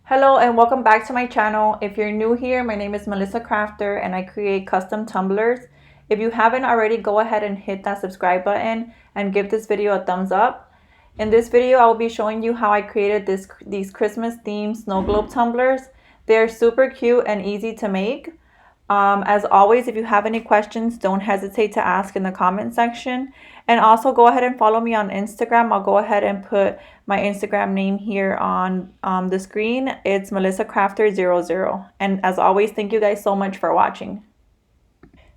Hello and welcome back to my channel. If you're new here, my name is Melissa Crafter and I create custom tumblers. If you haven't already, go ahead and hit that subscribe button and give this video a thumbs up. In this video, I will be showing you how I created these Christmas themed snow globe tumblers. They're super cute and easy to make. As always, if you have any questions, don't hesitate to ask in the comment section. And also go ahead and follow me on Instagram. I'll go ahead and put my Instagram name here on the screen. It's melissacrafter00. And as always, thank you guys so much for watching.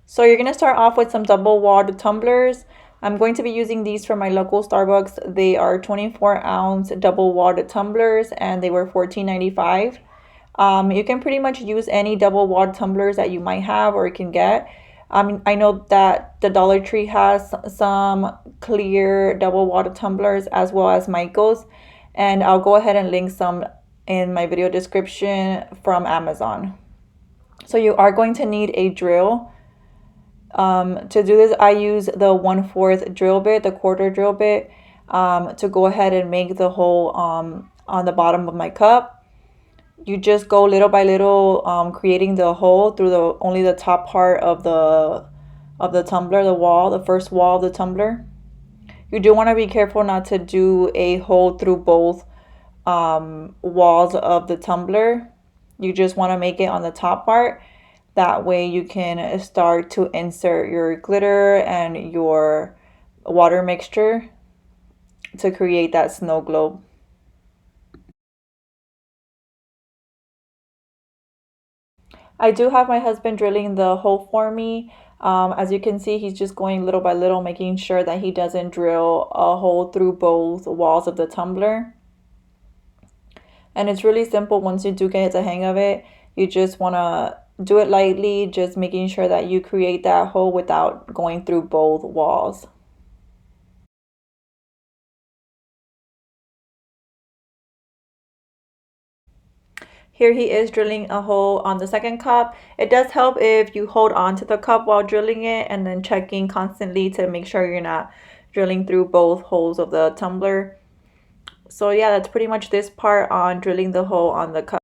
So you're going to start off with some double-walled tumblers. I'm going to be using these from my local Starbucks. They are 24-ounce double-walled tumblers and they were $14.95. You can pretty much use any double-walled tumblers that you might have or can get. I know that the Dollar Tree has some clear double-walled tumblers as well as Michael's. And I'll go ahead and link some in my video description from Amazon. So you are going to need a drill. To do this, I use the 1/4 drill bit, the quarter drill bit, to go ahead and make the hole on the bottom of my cup. You just go little by little, creating the hole through only the top part of the tumbler, the first wall of the tumbler. You do want to be careful not to do a hole through both walls of the tumbler. You just want to make it on the top part. That way you can start to insert your glitter and your water mixture to create that snow globe. I do have my husband drilling the hole for me. As you can see, he's just going little by little, making sure that he doesn't drill a hole through both walls of the tumbler. And it's really simple once you do get the hang of it. You just want to do it lightly, just making sure that you create that hole without going through both walls. Here he is drilling a hole on the second cup. It does help if you hold on to the cup while drilling it and then checking constantly to make sure you're not drilling through both holes of the tumbler. So yeah, that's pretty much this part on drilling the hole on the cup.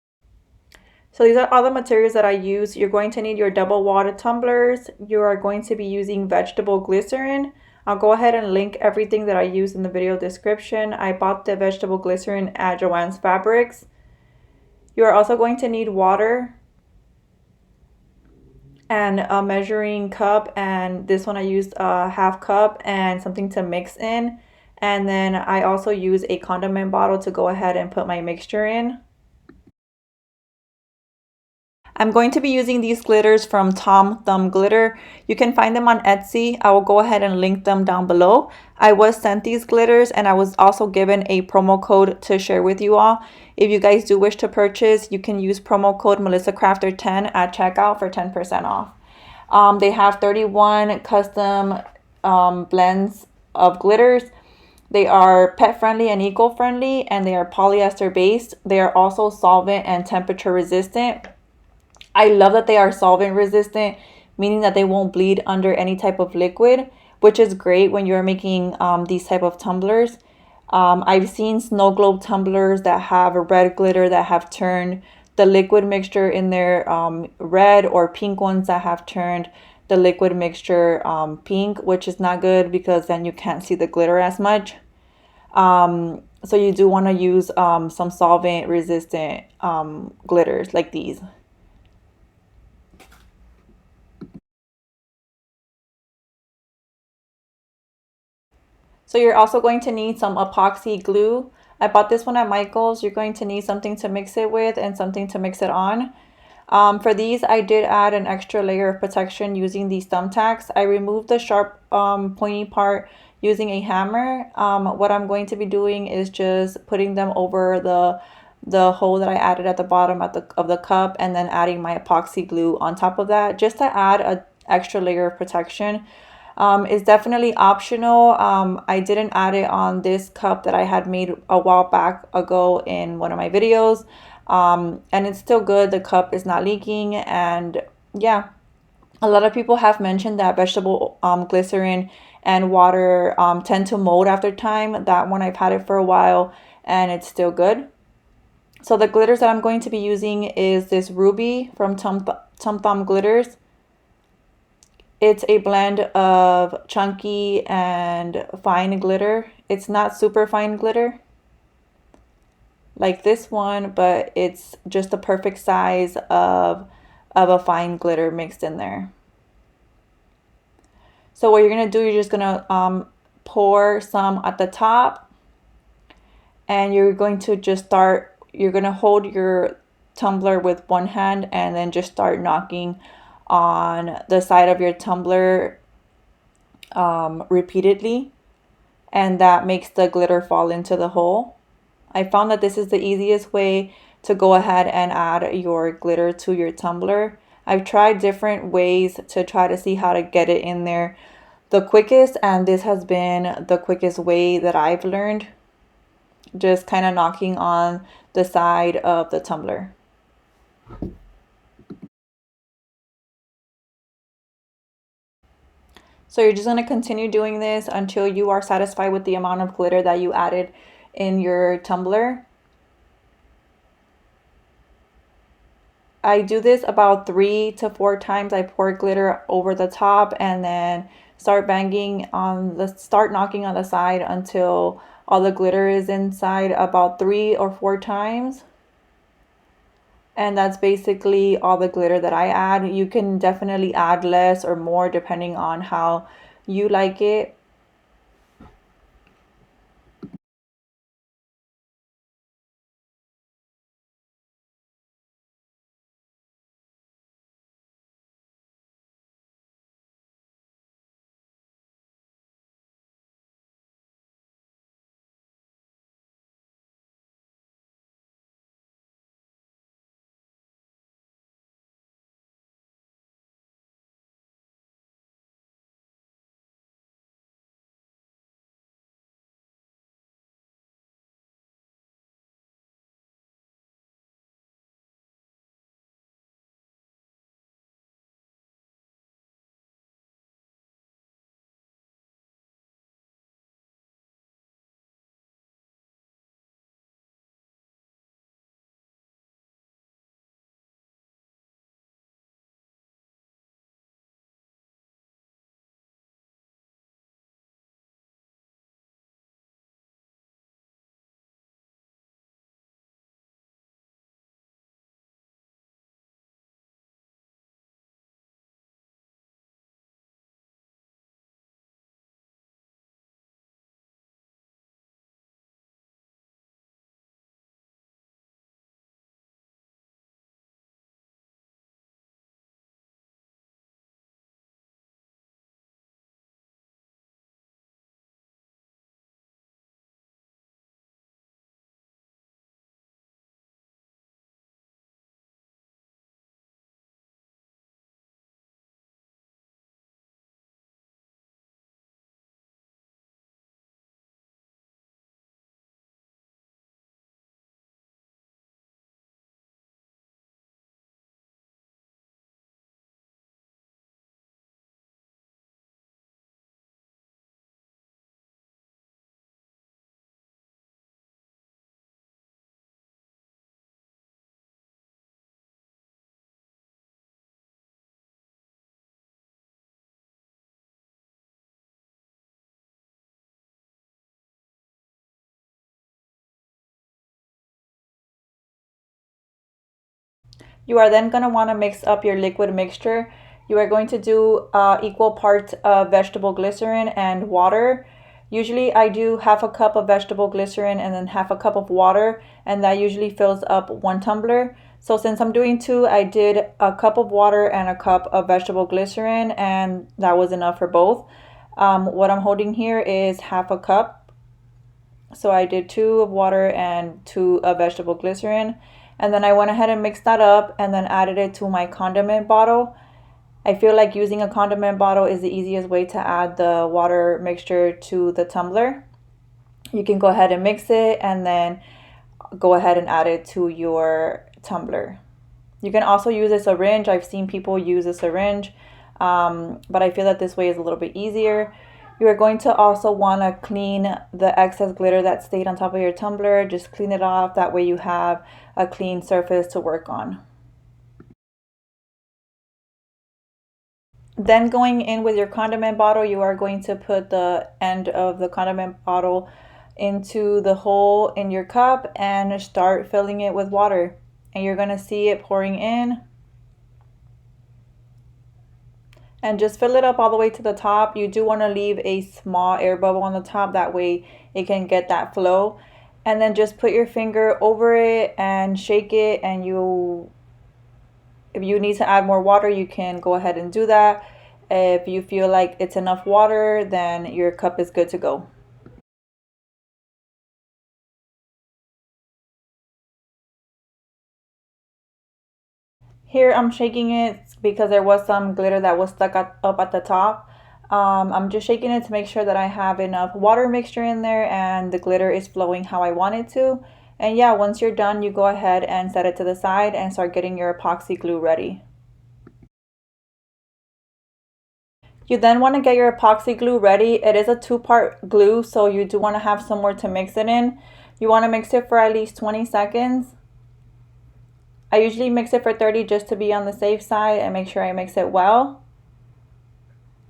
So these are all the materials that I use. You're going to need your double-walled tumblers. You are going to be using vegetable glycerin. I'll go ahead and link everything that I use in the video description. I bought the vegetable glycerin at Joann's Fabrics. You are also going to need water and a measuring cup, and this one I used a half cup and something to mix in. And then I also use a condiment bottle to go ahead and put my mixture in. I'm going to be using these glitters from Tom Thumb Glitter. You can find them on Etsy. I will go ahead and link them down below. I was sent these glitters and I was also given a promo code to share with you all. If you guys do wish to purchase, you can use promo code MelissaCrafter10 at checkout for 10% off. They have 31 custom blends of glitters. They are pet friendly and eco friendly, and they are polyester based. They are also solvent and temperature resistant. I love that they are solvent resistant, meaning that they won't bleed under any type of liquid, which is great when you're making these type of tumblers. I've seen snow globe tumblers that have a red glitter that have turned the liquid mixture in their red, or pink ones that have turned the liquid mixture pink, which is not good because then you can't see the glitter as much. So you do want to use some solvent resistant glitters like these. So you're also going to need some epoxy glue. I bought this one at Michael's. You're going to need something to mix it with and something to mix it on. For these, I did add an extra layer of protection using these thumbtacks. I removed the sharp pointy part using a hammer. What I'm going to be doing is just putting them over the hole that I added at the bottom of the cup, and then adding my epoxy glue on top of that just to add an extra layer of protection. It's definitely optional. I didn't add it on this cup that I had made a while back ago in one of my videos. And it's still good. The cup is not leaking. And yeah, a lot of people have mentioned that vegetable glycerin and water tend to mold after time. That one, I've had it for a while and it's still good. So the glitters that I'm going to be using is this Ruby from Tum Thumb Glitters. It's a blend of chunky and fine glitter. It's not super fine glitter like this one, but it's just the perfect size of a fine glitter mixed in there. So what you're gonna do, you're just gonna pour some at the top, and you're going to just start, you're gonna hold your tumbler with one hand and then just start knocking on the side of your tumbler repeatedly, and that makes the glitter fall into the hole. I found that this is the easiest way to go ahead and add your glitter to your tumbler. I've tried different ways to try to see how to get it in there the quickest, and this has been the quickest way that I've learned, just kind of knocking on the side of the tumbler. So you're just going to continue doing this until you are satisfied with the amount of glitter that you added in your tumbler. I do this about 3 to 4 times. I pour glitter over the top and then start knocking on the side until all the glitter is inside about 3 or 4 times. And that's basically all the glitter that I add. You can definitely add less or more depending on how you like it. You are then going to want to mix up your liquid mixture. You are going to do equal parts of vegetable glycerin and water. Usually I do half a cup of vegetable glycerin and then half a cup of water, and that usually fills up 1 tumbler. So since I'm doing two, I did a cup of water and a cup of vegetable glycerin, and that was enough for both. What I'm holding here is half a cup. So I did 2 of water and 2 of vegetable glycerin. And then I went ahead and mixed that up and then added it to my condiment bottle. I feel like using a condiment bottle is the easiest way to add the water mixture to the tumbler. You can go ahead and mix it and then go ahead and add it to your tumbler. You can also use a syringe. I've seen people use a syringe, but I feel that this way is a little bit easier. You are going to also want to clean the excess glitter that stayed on top of your tumbler. Just clean it off. That way you have a clean surface to work on. Then going in with your condiment bottle, you are going to put the end of the condiment bottle into the hole in your cup and start filling it with water. And you're going to see it pouring in. And just fill it up all the way to the top. You do want to leave a small air bubble on the top, that way it can get that flow. And then just put your finger over it and shake it, and if you need to add more water, you can go ahead and do that. If you feel like it's enough water, then your cup is good to go. Here I'm shaking it because there was some glitter that was stuck up at the top. I'm just shaking it to make sure that I have enough water mixture in there and the glitter is flowing how I want it to. And yeah, once you're done, you go ahead and set it to the side and start getting your epoxy glue ready. You then want to get your epoxy glue ready. It is a two-part glue, so you do want to have somewhere to mix it in. You want to mix it for at least 20 seconds. I usually mix it for 30 just to be on the safe side and make sure I mix it well.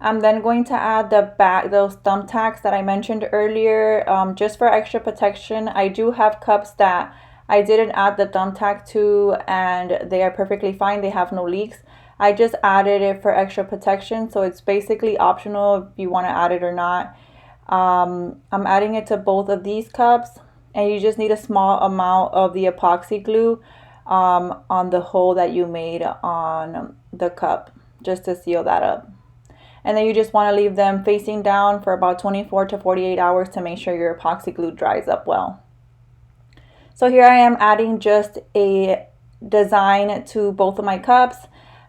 I'm then going to add those thumbtacks that I mentioned earlier, just for extra protection. I do have cups that I didn't add the thumbtack to and they are perfectly fine. They have no leaks. I just added it for extra protection, so it's basically optional if you want to add it or not. I'm adding it to both of these cups, and you just need a small amount of the epoxy glue on the hole that you made on the cup, just to seal that up. And then you just want to leave them facing down for about 24 to 48 hours to make sure your epoxy glue dries up well. So here I am adding just a design to both of my cups.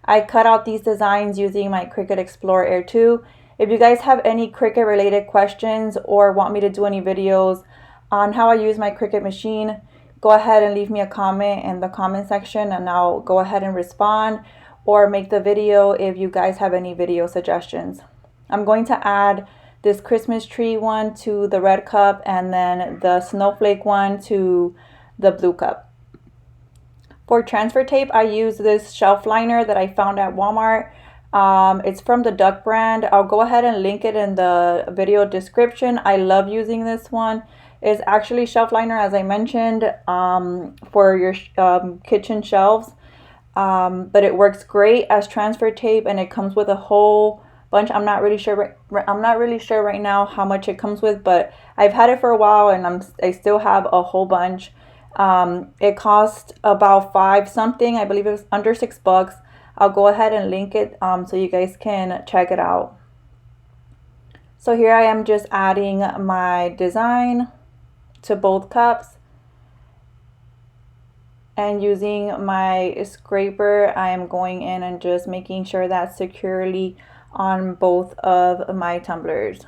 I cut out these designs using my Cricut Explorer Air 2. If you guys have any Cricut related questions or want me to do any videos on how I use my Cricut machine, go ahead and leave me a comment in the comment section and I'll go ahead and respond or make the video if you guys have any video suggestions. I'm going to add this Christmas tree one to the red cup and then the snowflake one to the blue cup. For transfer tape, I use this shelf liner that I found at Walmart. It's from the Duck brand. I'll go ahead and link it in the video description. I love using this one. It's actually shelf liner, as I mentioned, for your kitchen shelves. But it works great as transfer tape, and it comes with a whole bunch. I'm not really sure right now how much it comes with, but I've had it for a while and I still have a whole bunch. It cost about $5 something. I believe it was under $6. I'll go ahead and link it so you guys can check it out. So here I am just adding my design to both cups, and using my scraper I am going in and just making sure that's securely on both of my tumblers.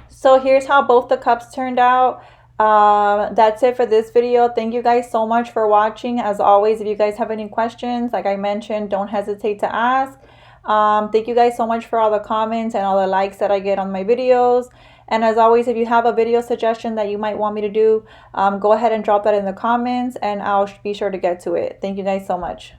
So here's how both the cups turned out. That's it for this video. Thank you guys so much for watching. As always, if you guys have any questions, like I mentioned, don't hesitate to ask. Thank you guys so much for all the comments and all the likes that I get on my videos. And as always, if you have a video suggestion that you might want me to do, go ahead and drop that in the comments and I'll be sure to get to it. Thank you guys so much.